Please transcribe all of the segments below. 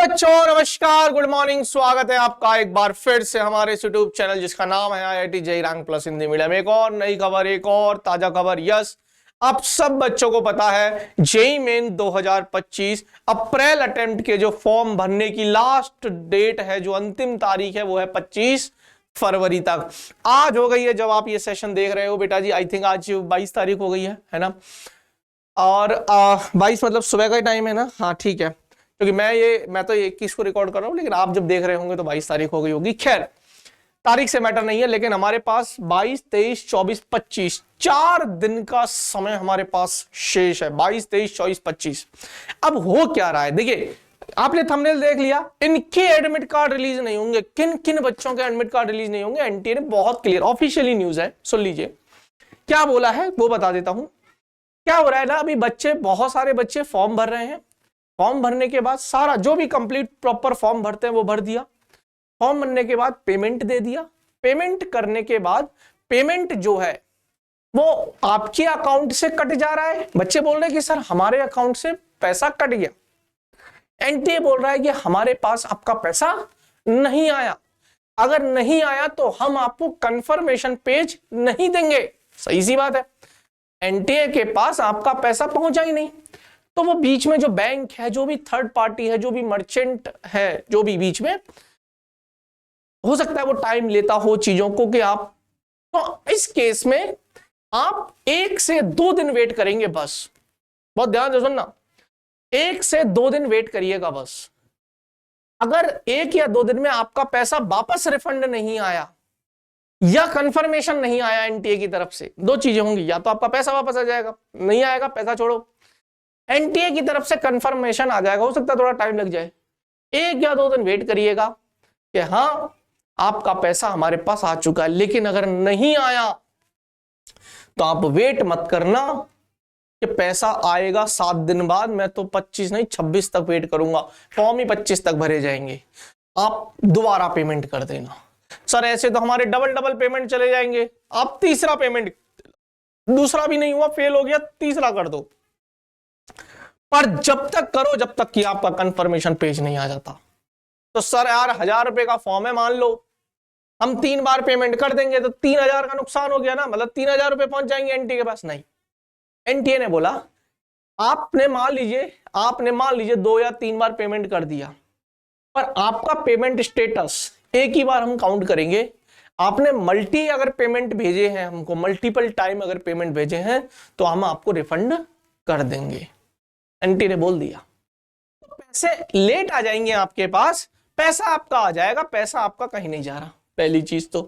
बच्चों नमस्कार, good morning. स्वागत है आपका एक बार फिर से हमारे यूट्यूब चैनल जिसका नाम है IIT JEE rank plus Hindi medium. एक और नई खबर, एक और ताजा खबर। यस, आप सब बच्चों को पता है जेईई मेन 2025 अप्रैल अटेम्प्ट के जो फॉर्म भरने की लास्ट डेट है, जो अंतिम तारीख है, वो है 25 फरवरी तक। आज हो गई है जब आप ये सेशन देख रहे हो बेटा जी, आई थिंक आज 22 तारीख हो गई है ना। और 22 मतलब सुबह का ही टाइम है ना। हाँ ठीक है, क्योंकि मैं तो 21 को रिकॉर्ड कर रहा हूं, लेकिन आप जब देख रहे होंगे तो 22 तारीख हो गई होगी। खैर, तारीख से मैटर नहीं है, लेकिन हमारे पास 22, 23, 24, 25 4 दिन का समय हमारे पास शेष है। 22, 23, 24, 25। अब हो क्या रहा है, देखिए आपने थंबनेल देख लिया, इनके एडमिट कार्ड रिलीज नहीं होंगे। किन किन बच्चों के एडमिट कार्ड रिलीज नहीं होंगे, एनटीए ने बहुत क्लियर ऑफिशियली न्यूज है, सुन लीजिए क्या बोला है वो बता देता हूं। क्या हो रहा है ना, अभी बहुत सारे बच्चे फॉर्म भर रहे हैं। फॉर्म भरने के बाद सारा जो भी कंप्लीट प्रॉपर फॉर्म भरते हैं वो भर दिया। फॉर्म भरने के बाद पेमेंट दे दिया। पेमेंट करने के बाद पेमेंट जो है वो आपके अकाउंट से कट जा रहा है। बच्चे बोल रहे हैं कि सर हमारे अकाउंट से पैसा कट गया। एनटीए बोल रहा है कि हमारे पास आपका पैसा नहीं आया। अगर नहीं आया तो हम आपको कंफर्मेशन पेज नहीं देंगे। सही सी बात है, एनटीए के पास आपका पैसा पहुंचा ही नहीं, तो वो बीच में जो बैंक है, जो भी थर्ड पार्टी है, जो भी मर्चेंट है, जो भी बीच में, हो सकता है वो टाइम लेता हो चीजों को कि आप, तो इस केस में आप 1 से 2 दिन वेट करेंगे बस। बहुत ध्यान से सुनना, 1 से 2 दिन वेट करिएगा बस। अगर 1 या 2 दिन में आपका पैसा वापस रिफंड नहीं आया या कंफर्मेशन नहीं आया एनटीए की तरफ से, 2 चीजें होंगी, या तो आपका पैसा वापस आ जाएगा, नहीं आएगा पैसा छोड़ो, एनटीए की तरफ से कंफर्मेशन आ जाएगा। हो सकता है थोड़ा टाइम लग जाए, 1 या 2 दिन वेट करिएगा कि हाँ आपका पैसा हमारे पास आ चुका है। लेकिन अगर नहीं आया तो आप वेट मत करना कि पैसा आएगा 7 दिन बाद। मैं तो 25 नहीं 26 तक वेट करूंगा, फॉर्म ही 25 तक भरे जाएंगे। आप दोबारा पेमेंट कर देना। सर ऐसे तो हमारे डबल पेमेंट चले जाएंगे। आप तीसरा पेमेंट, दूसरा भी नहीं हुआ, फेल हो गया, तीसरा कर दो, पर जब तक करो जब तक कि आपका कंफर्मेशन पेज नहीं आ जाता। तो सर यार 1000 रुपए का फॉर्म है, मान लो हम 3 बार पेमेंट कर देंगे तो 3000 का नुकसान हो गया ना, मतलब 3000 रुपए पहुंच जाएंगे एनटीए के पास। नहीं, एनटीए ने बोला आपने मान लीजिए 2 या 3 बार पेमेंट कर दिया, पर आपका पेमेंट स्टेटस एक ही बार हम काउंट करेंगे। आपने मल्टी अगर पेमेंट भेजे हैं हमको, मल्टीपल टाइम अगर पेमेंट भेजे हैं, तो हम आपको रिफंड कर देंगे। एनटीए ने बोल दिया। तो पैसे लेट आ जाएंगे आपके पास, पैसा आपका आ जाएगा, पैसा आपका कहीं नहीं जा रहा, पहली चीज तो।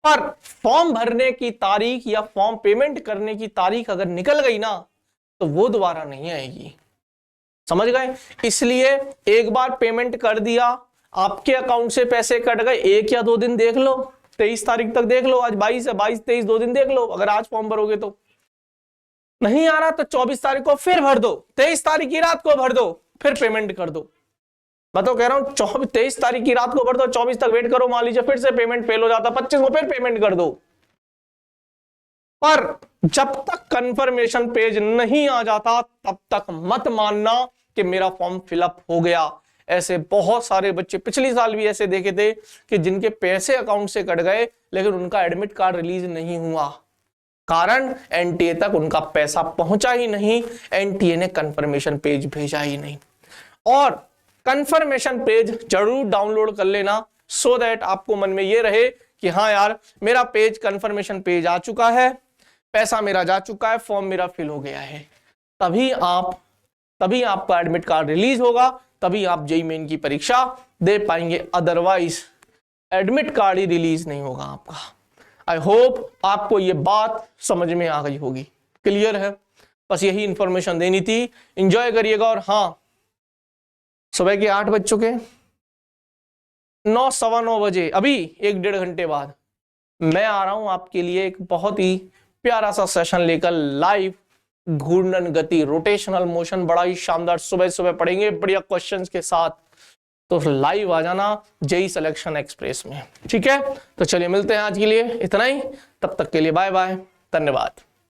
पर फॉर्म भरने की तारीख या फॉर्म पेमेंट करने की तारीख अगर निकल गई ना, तो वो दोबारा नहीं आएगी। समझ गए? इसलिए एक बार पेमेंट कर दिया, आपके अकाउंट से पैसे कट गए, 1 या 2 दिन देख लो, 23 तारीख तक देख लो, आज 22 है, 22, 23, 2 दिन देख लो। अगर आज फॉर्म भरोगे तो नहीं आ रहा तो 24 तारीख को फिर भर दो, 23 तारीख की रात को भर दो, फिर पेमेंट कर दो। मैं तो कह रहा हूं 23 तारीख की रात को भर दो, 24 तक वेट करो, मान लीजिए फिर से पेमेंट फेल हो जाता, 25 को फिर पेमेंट कर दो। पर जब तक कंफर्मेशन पेज नहीं आ जाता तब तक मत मानना कि मेरा फॉर्म फिलअप हो गया। ऐसे बहुत सारे बच्चे पिछले साल भी ऐसे देखे थे कि जिनके पैसे अकाउंट से कट गए, लेकिन उनका एडमिट कार्ड रिलीज नहीं हुआ। कारण एनटीए तक उनका पैसा पहुंचा ही नहीं, एनटीए ने कंफर्मेशन पेज भेजा ही नहीं। और कंफर्मेशन पेज जरूर डाउनलोड कर लेना, सो दैट आपको मन में ये रहे कि हाँ यार मेरा पेज कंफर्मेशन पेज आ चुका है, पैसा मेरा जा चुका है, फॉर्म मेरा फिल हो गया है। तभी आपका एडमिट कार्ड रिलीज होगा, तभी आप जेईई मेन की परीक्षा दे पाएंगे, अदरवाइज एडमिट कार्ड ही रिलीज नहीं होगा आपका। आई होप आपको ये बात समझ में आ गई होगी, क्लियर है? बस यही इंफॉर्मेशन देनी थी, एंजॉय करिएगा। और हाँ, सुबह के 8 बज चुके, 9, सवा 9 बजे, अभी 1-1.5 घंटे बाद मैं आ रहा हूं आपके लिए एक बहुत ही प्यारा सा सेशन लेकर, लाइव घूर्णन गति, रोटेशनल मोशन, बड़ा ही शानदार। सुबह पढ़ेंगे बढ़िया क्वेश्चंस के साथ, तो लाइव आ जाना जेईई सिलेक्शन एक्सप्रेस में, ठीक है? तो चलिए मिलते हैं, आज के लिए इतना ही, तब तक के लिए बाय बाय, धन्यवाद।